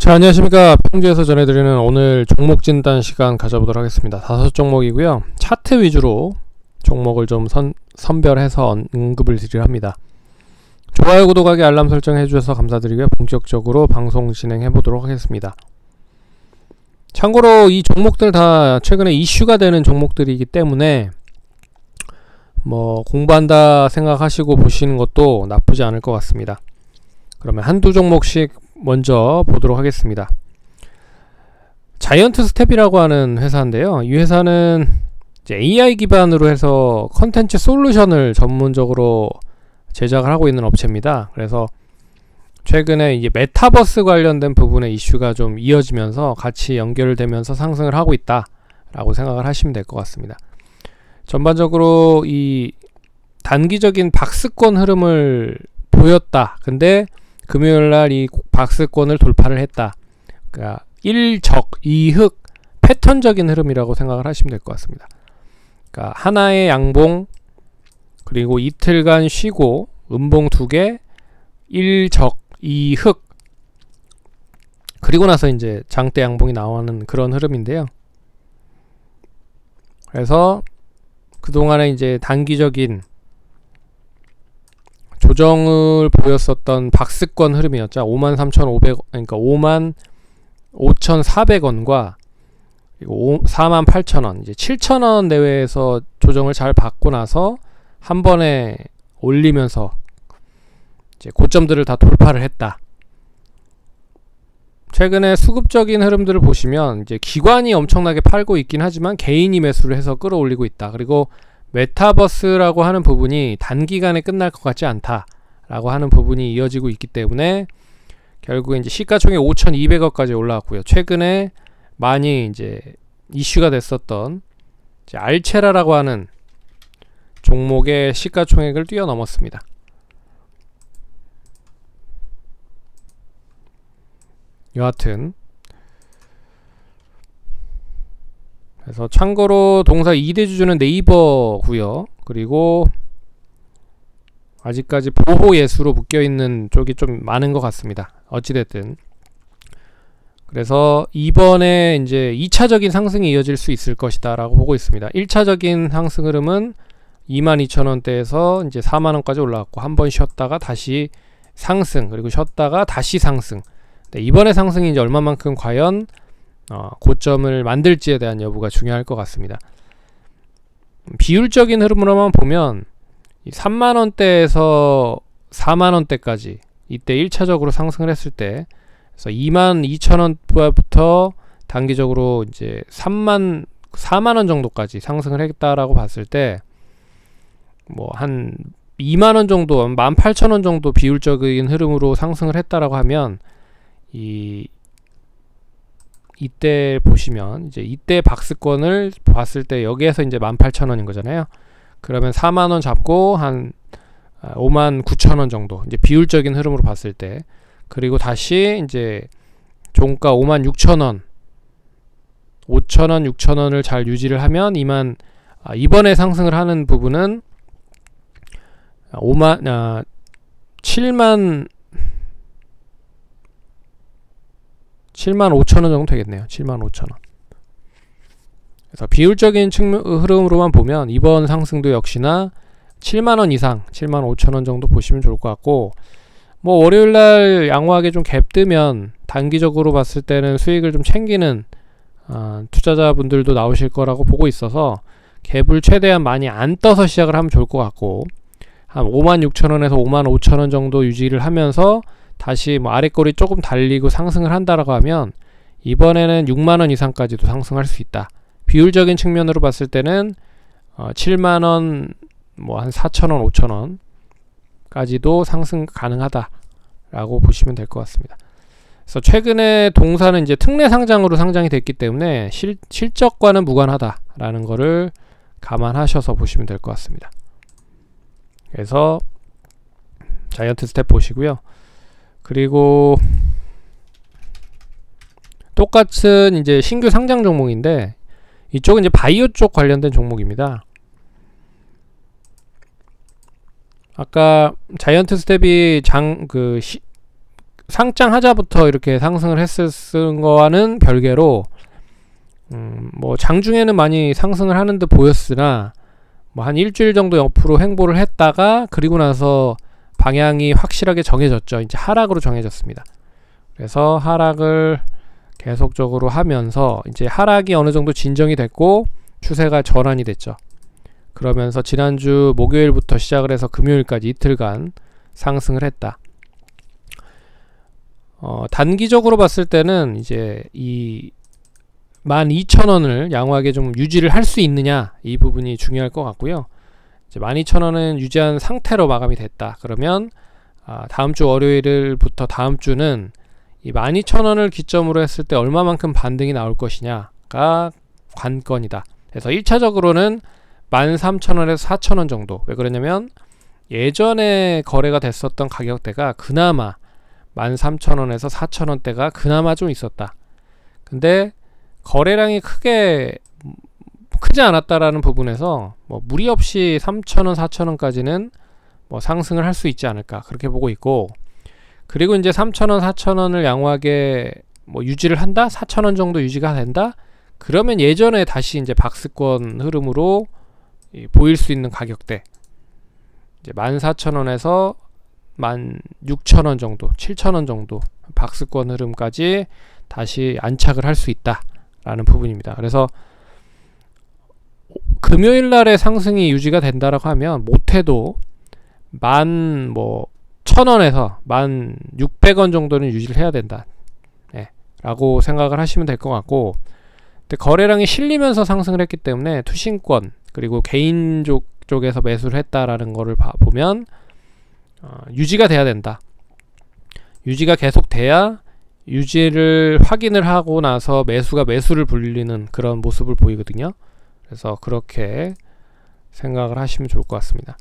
자, 안녕하십니까. 평주에서 전해드리는 오늘 종목 진단 시간 가져보도록 하겠습니다. 5종목이고요. 차트 위주로 종목을 좀 선별해서 언급을 드리려 합니다. 좋아요, 구독하기, 알람 설정 해주셔서 감사드리고요. 본격적으로 방송 진행해보도록 하겠습니다. 참고로 이 종목들 다 최근에 이슈가 되는 종목들이기 때문에 뭐 공부한다 생각하시고 보시는 것도 나쁘지 않을 것 같습니다. 그러면 한두 종목씩 먼저 보도록 하겠습니다. 자이언트 스텝이라고 하는 회사인데요. 이 회사는 이제 AI 기반으로 해서 컨텐츠 솔루션을 전문적으로 제작을 하고 있는 업체입니다. 그래서 최근에 이제 메타버스 관련된 부분의 이슈가 좀 이어지면서 같이 연결되면서 상승을 하고 있다라고 생각을 하시면 될 것 같습니다. 전반적으로 이 단기적인 박스권 흐름을 보였다. 근데 금요일날 이 박스권을 돌파를 했다. 그러니까 1적 2흑 패턴적인 흐름이라고 생각을 하시면 될 것 같습니다. 그러니까 하나의 양봉 그리고 이틀간 쉬고 음봉 2개 1적 2흑 그리고 나서 이제 장대 양봉이 나오는 그런 흐름인데요. 그래서 그동안에 이제 단기적인 조정을 보였었던 박스권 흐름이었죠. 53,500원, 그러니까 55,400원과 48,000원, 이제 7,000원 내외에서 조정을 잘 받고 나서 한 번에 올리면서 이제 고점들을 다 돌파를 했다. 최근에 수급적인 흐름들을 보시면 이제 기관이 엄청나게 팔고 있긴 하지만 개인이 매수를 해서 끌어올리고 있다. 그리고 메타버스라고 하는 부분이 단기간에 끝날 것 같지 않다라고 하는 부분이 이어지고 있기 때문에 결국에 이제 시가총액 5,200억까지 올라왔고요. 최근에 많이 이제 이슈가 됐었던 이제 알체라라고 하는 종목의 시가총액을 뛰어넘었습니다. 여하튼 그래서 참고로 동사 2대 주주는 네이버고요. 그리고 아직까지 보호 예수로 묶여있는 쪽이 좀 많은 것 같습니다. 어찌됐든 그래서 이번에 이제 2차적인 상승이 이어질 수 있을 것이다 라고 보고 있습니다. 1차적인 상승 흐름은 22,000원대에서 이제 4만원까지 올라왔고 한번 쉬었다가 다시 상승 그리고 쉬었다가 다시 상승. 네, 이번에 상승이 이제 얼마만큼 과연 고점을 만들지에 대한 여부가 중요할 것 같습니다. 비율적인 흐름으로만 보면 3만원대에서 4만원대까지 이때 1차적으로 상승을 했을 때 그래서 22,000원부터 단기적으로 이제 4만원 정도까지 상승을 했다라고 봤을 때 뭐 한 2만원 정도 18,000원 정도 비율적인 흐름으로 상승을 했다라고 하면 이때 보시면 이제 이때 박스권을 봤을 때 여기에서 이제 18,000원인 거잖아요. 그러면 4만원 잡고 한 59,000원 정도 이제 비율적인 흐름으로 봤을 때 그리고 다시 이제 종가 56,000원 5,000원 6,000원을 잘 유지를 하면 이번에 상승을 하는 부분은 7만 5,000원 정도 되겠네요. 75,000원. 그래서 비율적인 흐름으로만 보면 이번 상승도 역시나 7만원 이상 75,000원 정도 보시면 좋을 것 같고 뭐 월요일날 양호하게 좀 갭 뜨면 단기적으로 봤을 때는 수익을 좀 챙기는 투자자분들도 나오실 거라고 보고 있어서 갭을 최대한 많이 안 떠서 시작을 하면 좋을 것 같고 한 56,000원에서 55,000원 정도 유지를 하면서 다시 뭐 아래꼬리 조금 달리고 상승을 한다라고 하면 이번에는 6만원 이상까지도 상승할 수 있다. 비율적인 측면으로 봤을 때는 7만원 뭐 한 4,000원 5,000원까지도 상승 가능하다라고 보시면 될 것 같습니다. 그래서 최근에 동사는 이제 특례 상장으로 상장이 됐기 때문에 실적과는 무관하다라는 거를 감안하셔서 보시면 될 것 같습니다. 그래서 자이언트 스텝 보시고요. 그리고 똑같은 이제 신규 상장 종목인데 이쪽은 이제 바이오 쪽 관련된 종목입니다. 아까 자이언트 스텝이 상장하자부터 이렇게 상승을 했을 거와는 별개로 뭐 장중에는 많이 상승을 하는 듯 보였으나 뭐 한 일주일 정도 옆으로 횡보를 했다가 그리고 나서 방향이 확실하게 정해졌죠. 이제 하락으로 정해졌습니다. 그래서 하락을 계속적으로 하면서 이제 하락이 어느 정도 진정이 됐고 추세가 전환이 됐죠. 그러면서 지난주 목요일부터 시작을 해서 금요일까지 이틀간 상승을 했다. 단기적으로 봤을 때는 이제 이 12,000원을 양호하게 좀 유지를 할 수 있느냐, 이 부분이 중요할 것 같고요. 이제 12,000원은 유지한 상태로 마감이 됐다. 그러면 다음 주 월요일부터 다음 주는 이 12,000원을 기점으로 했을 때 얼마만큼 반등이 나올 것이냐가 관건이다. 그래서 1차적으로는 13,000원에서 4,000원 정도. 왜 그러냐면 예전에 거래가 됐었던 가격대가 그나마 13,000원에서 4,000원대가 그나마 좀 있었다. 근데 거래량이 크지 않았다라는 부분에서 뭐 무리 없이 3,000원, 4,000원까지는 뭐 상승을 할 수 있지 않을까, 그렇게 보고 있고, 그리고 이제 3,000원, 4,000원을 양호하게 뭐 유지를 한다? 4,000원 정도 유지가 된다? 그러면 예전에 다시 이제 박스권 흐름으로 보일 수 있는 가격대, 이제 14,000원에서 16,000원 정도, 7,000원 정도 박스권 흐름까지 다시 안착을 할 수 있다라는 부분입니다. 그래서 금요일 날의 상승이 유지가 된다라고 하면 못해도 1,000원에서 1,600원 정도는 유지를 해야 된다, 라고 생각을 하시면 될 것 같고, 근데 거래량이 실리면서 상승을 했기 때문에 투신권 그리고 개인 쪽에서 매수를 했다라는 거를 보면 유지가 돼야 된다. 유지가 계속 돼야 유지를 확인을 하고 나서 매수를 불리는 그런 모습을 보이거든요. 그래서 그렇게 생각을 하시면 좋을 것 같습니다.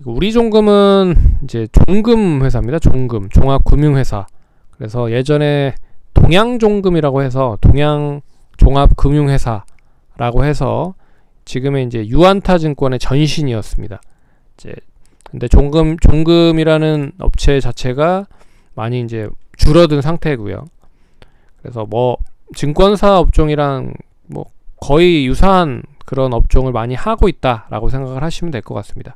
우리 종금은 이제 종금 회사입니다. 종금, 종합금융회사. 그래서 예전에 동양종금이라고 해서 동양종합금융회사라고 해서 지금의 이제 유안타증권의 전신이었습니다. 이제 근데 종금이라는 업체 자체가 많이 이제 줄어든 상태고요. 그래서 뭐 증권사 업종이랑 뭐 거의 유사한 그런 업종을 많이 하고 있다라고 생각을 하시면 될 것 같습니다.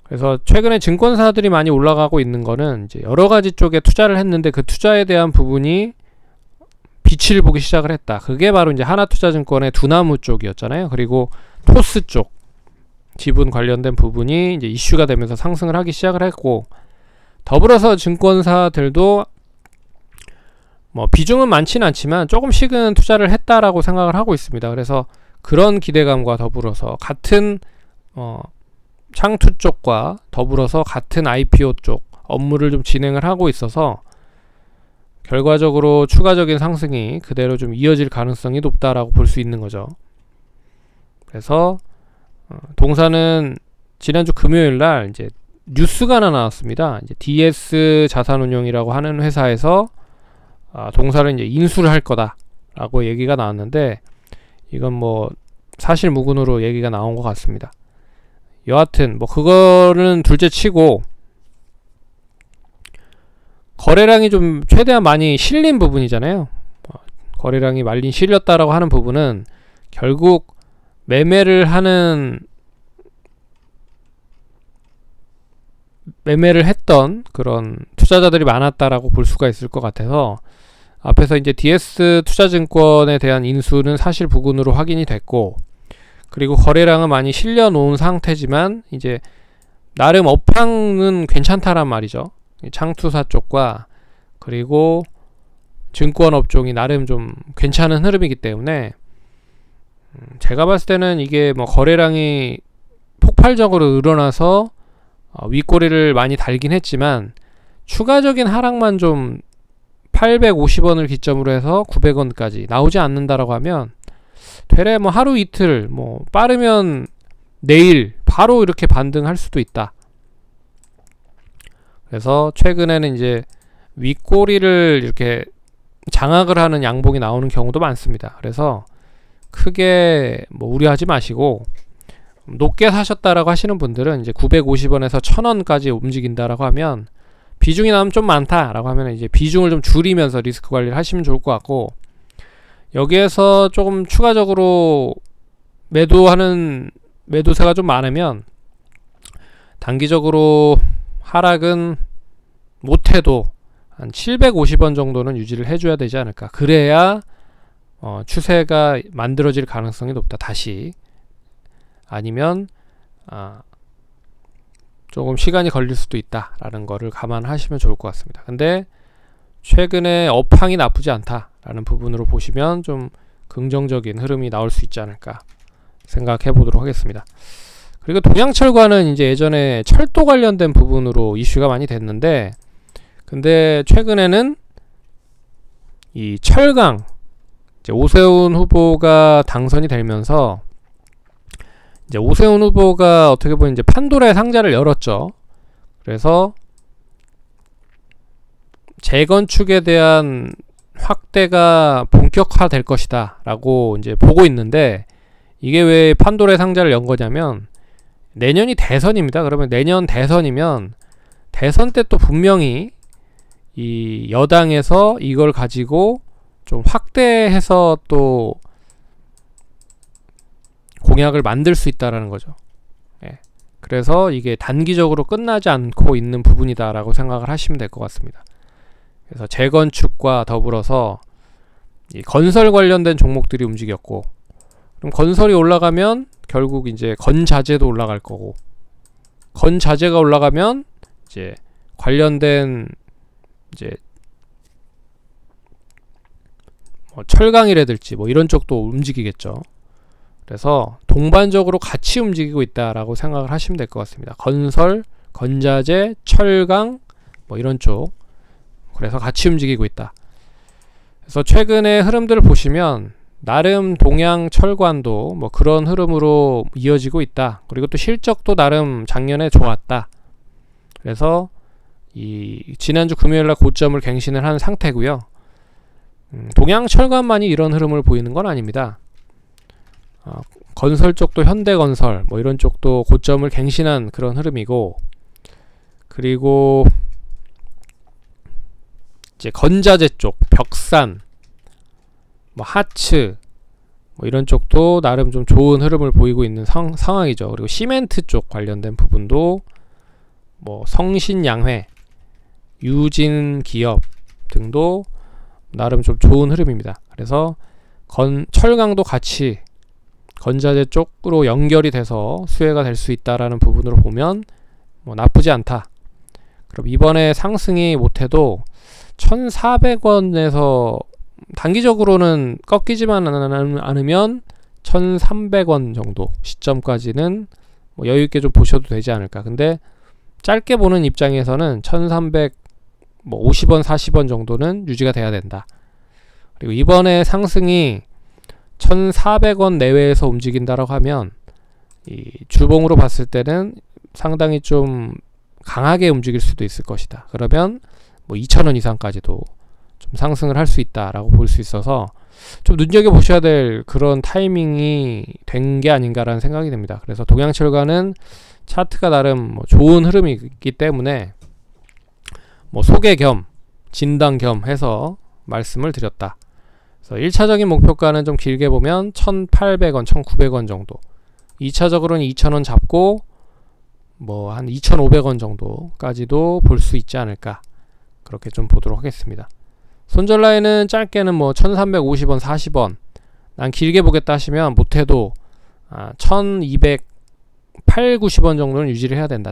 그래서 최근에 증권사들이 많이 올라가고 있는 거는 이제 여러 가지 쪽에 투자를 했는데 그 투자에 대한 부분이 빛을 보기 시작을 했다. 그게 바로 이제 하나투자증권의 두나무 쪽이었잖아요. 그리고 토스 쪽 지분 관련된 부분이 이제 이슈가 되면서 상승을 하기 시작을 했고, 더불어서 증권사들도 뭐 비중은 많지는 않지만 조금씩은 투자를 했다라고 생각을 하고 있습니다. 그래서 그런 기대감과 더불어서 같은 창투 쪽과 더불어서 같은 IPO 쪽 업무를 좀 진행을 하고 있어서 결과적으로 추가적인 상승이 그대로 좀 이어질 가능성이 높다라고 볼 수 있는 거죠. 그래서 동사는 지난주 금요일 날 이제 뉴스가 하나 나왔습니다. 이제 DS 자산운용이라고 하는 회사에서 동사를 이제 인수를 할 거다라고 얘기가 나왔는데, 이건 뭐 사실 무근으로 얘기가 나온 것 같습니다. 여하튼 뭐 그거는 둘째 치고, 거래량이 좀 최대한 많이 실린 부분이잖아요. 거래량이 많이 실렸다라고 하는 부분은 결국 매매를 했던 그런 투자자들이 많았다라고 볼 수가 있을 것 같아서, 앞에서 이제 DS 투자증권에 대한 인수는 사실 부근으로 확인이 됐고, 그리고 거래량은 많이 실려 놓은 상태지만 이제 나름 업황은 괜찮다란 말이죠. 창투사 쪽과 그리고 증권 업종이 나름 좀 괜찮은 흐름이기 때문에 제가 봤을 때는 이게 뭐 거래량이 폭발적으로 늘어나서 윗꼬리를 많이 달긴 했지만 추가적인 하락만 좀 850원을 기점으로 해서 900원까지 나오지 않는다라고 하면 되레 뭐 하루 이틀, 뭐 빠르면 내일 바로 이렇게 반등할 수도 있다. 그래서 최근에는 이제 윗꼬리를 이렇게 장악을 하는 양봉이 나오는 경우도 많습니다. 그래서 크게 뭐 우려하지 마시고 높게 사셨다라고 하시는 분들은 이제 950원에서 1000원까지 움직인다라고 하면 비중이 나면 좀 많다라고 하면 이제 비중을 좀 줄이면서 리스크 관리를 하시면 좋을 것 같고, 여기에서 조금 추가적으로 매도하는 매도세가 좀 많으면 단기적으로 하락은 못해도 한 750원 정도는 유지를 해줘야 되지 않을까. 그래야 추세가 만들어질 가능성이 높다. 다시 아니면 조금 시간이 걸릴 수도 있다라는 거를 감안하시면 좋을 것 같습니다. 근데 최근에 업황이 나쁘지 않다라는 부분으로 보시면 좀 긍정적인 흐름이 나올 수 있지 않을까 생각해 보도록 하겠습니다. 그리고 동양철과는 이제 예전에 철도 관련된 부분으로 이슈가 많이 됐는데, 근데 최근에는 이 철강, 이제 오세훈 후보가 당선이 되면서 이제 오세훈 후보가 어떻게 보면 이제 판도라의 상자를 열었죠. 그래서 재건축에 대한 확대가 본격화될 것이다 라고 이제 보고 있는데, 이게 왜 판도라의 상자를 연 거냐면 내년이 대선입니다. 그러면 내년 대선이면 대선 때 또 분명히 이 여당에서 이걸 가지고 좀 확대해서 또 공약을 만들 수 있다라는 거죠. 예. 그래서 이게 단기적으로 끝나지 않고 있는 부분이다라고 생각을 하시면 될 것 같습니다. 그래서 재건축과 더불어서 이 건설 관련된 종목들이 움직였고, 그럼 건설이 올라가면 결국 이제 건자재도 올라갈 거고, 건자재가 올라가면 이제 관련된 이제 뭐 철강이라든지 뭐 이런 쪽도 움직이겠죠. 그래서 동반적으로 같이 움직이고 있다라고 생각을 하시면 될 것 같습니다. 건설, 건자재, 철강 뭐 이런 쪽, 그래서 같이 움직이고 있다. 그래서 최근의 흐름들을 보시면 나름 동양 철관도 뭐 그런 흐름으로 이어지고 있다. 그리고 또 실적도 나름 작년에 좋았다. 그래서 이 지난주 금요일날 고점을 갱신을 한 상태고요. 동양 철관만이 이런 흐름을 보이는 건 아닙니다. 건설 쪽도 현대건설 뭐 이런 쪽도 고점을 갱신한 그런 흐름이고, 그리고 이제 건자재 쪽 벽산 뭐 하츠 뭐 이런 쪽도 나름 좀 좋은 흐름을 보이고 있는 상황이죠. 그리고 시멘트 쪽 관련된 부분도 뭐 성신양회, 유진기업 등도 나름 좀 좋은 흐름입니다. 그래서 철강도 같이 건자재 쪽으로 연결이 돼서 수혜가 될 수 있다라는 부분으로 보면 뭐 나쁘지 않다. 그럼 이번에 상승이 못해도 1,400원에서 단기적으로는 꺾이지만 않으면 1,300원 정도 시점까지는 뭐 여유있게 좀 보셔도 되지 않을까. 근데 짧게 보는 입장에서는 1,350원, 40원 정도는 유지가 돼야 된다. 그리고 이번에 상승이 1,400원 내외에서 움직인다라고 하면 이 주봉으로 봤을 때는 상당히 좀 강하게 움직일 수도 있을 것이다. 그러면 뭐 2,000원 이상까지도 좀 상승을 할 수 있다라고 볼 수 있어서 좀 눈여겨보셔야 될 그런 타이밍이 된 게 아닌가라는 생각이 듭니다. 그래서 동양철과는 차트가 나름 뭐 좋은 흐름이 있기 때문에 뭐 소개 겸 진단 겸 해서 말씀을 드렸다. 그래서 1차적인 목표가는 좀 길게 보면 1,800원, 1,900원 정도, 2차적으로는 2,000원 잡고 뭐 한 2,500원 정도까지도 볼 수 있지 않을까, 그렇게 좀 보도록 하겠습니다. 손절 라인은 짧게는 뭐 1,350원, 40원, 난 길게 보겠다 하시면 못해도 1,280, 90원 정도는 유지를 해야 된다.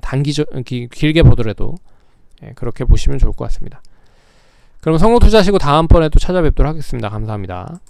길게 보더라도. 예, 그렇게 보시면 좋을 것 같습니다. 그럼 성공 투자하시고 다음번에 또 찾아뵙도록 하겠습니다. 감사합니다.